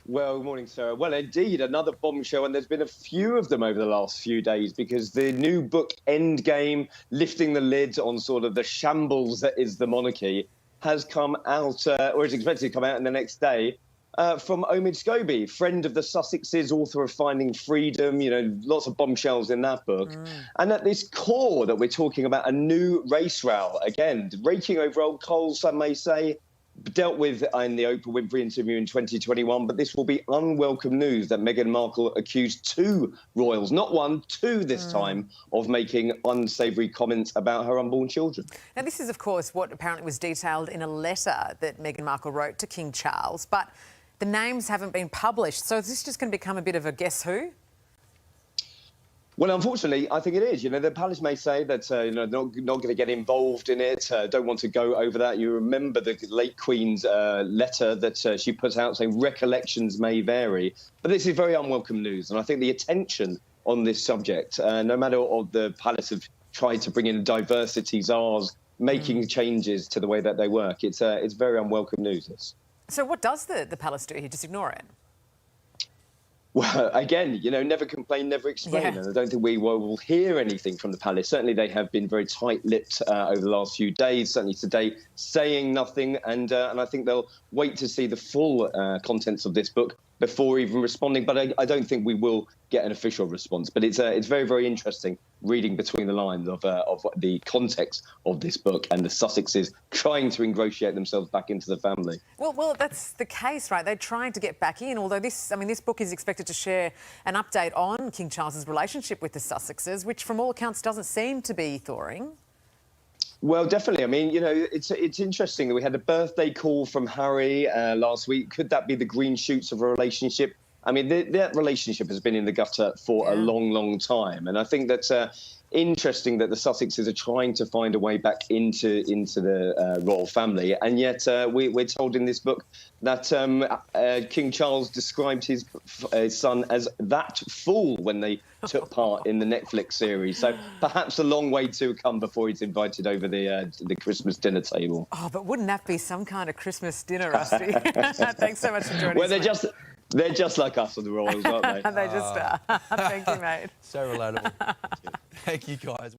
Well, good morning, Sarah. Well, indeed, another bombshell, and there's been a few of them over the last few days because the new book, Endgame, lifting the lid on sort of the shambles that is the monarchy, has come out, or is expected to come out in the next day, from Omid Scobie, friend of the Sussexes, author of Finding Freedom, lots of bombshells in that book. And at this core that we're talking about, a new race row, again, raking over old coals, some may say, dealt with in the Oprah Winfrey interview in 2021, but this will be unwelcome news that Meghan Markle accused two royals, not one, two this time, of making unsavoury comments about her unborn children. Now, this is, of course, what apparently was detailed in a letter that Meghan Markle wrote to King Charles, but the names haven't been published. So is this just going to become a bit of a guess who? Well, unfortunately, I think it is. The palace may say that they're not going to get involved in it, don't want to go over that. You remember the late Queen's letter that she put out saying recollections may vary. But this is very unwelcome news. And I think the attention on this subject, no matter what the palace have tried to bring in diversity czars, making changes to the way that they work, it's very unwelcome news. This. So what does the palace do here? Just ignore it? Well, again, never complain, never explain. Yeah. And I don't think we will hear anything from the palace. Certainly they have been very tight-lipped over the last few days, certainly today, saying nothing. And I think they'll wait to see the full contents of this book before even responding. But I don't think we will get an official response. But it's very, very interesting reading between the lines of the context of this book and the Sussexes trying to ingratiate themselves back into the family. Well, that's the case, right? They're trying to get back in, although this book is expected to share an update on King Charles's relationship with the Sussexes, which from all accounts doesn't seem to be thawing. Well, definitely. I mean, it's interesting that we had a birthday call from Harry last week. Could that be the green shoots of a relationship? I mean, that relationship has been in the gutter for a long, long time. And I think that's interesting that the Sussexes are trying to find a way back into the royal family. And yet we're told in this book that King Charles described his son as that fool when they took part in the Netflix series. So perhaps a long way to come before he's invited over the Christmas dinner table. Oh, but wouldn't that be some kind of Christmas dinner, Rusty? Thanks so much for joining us. Well, they're just like us on the Royals, aren't they? They just are. Thank you, mate. So relatable. Thank you, guys.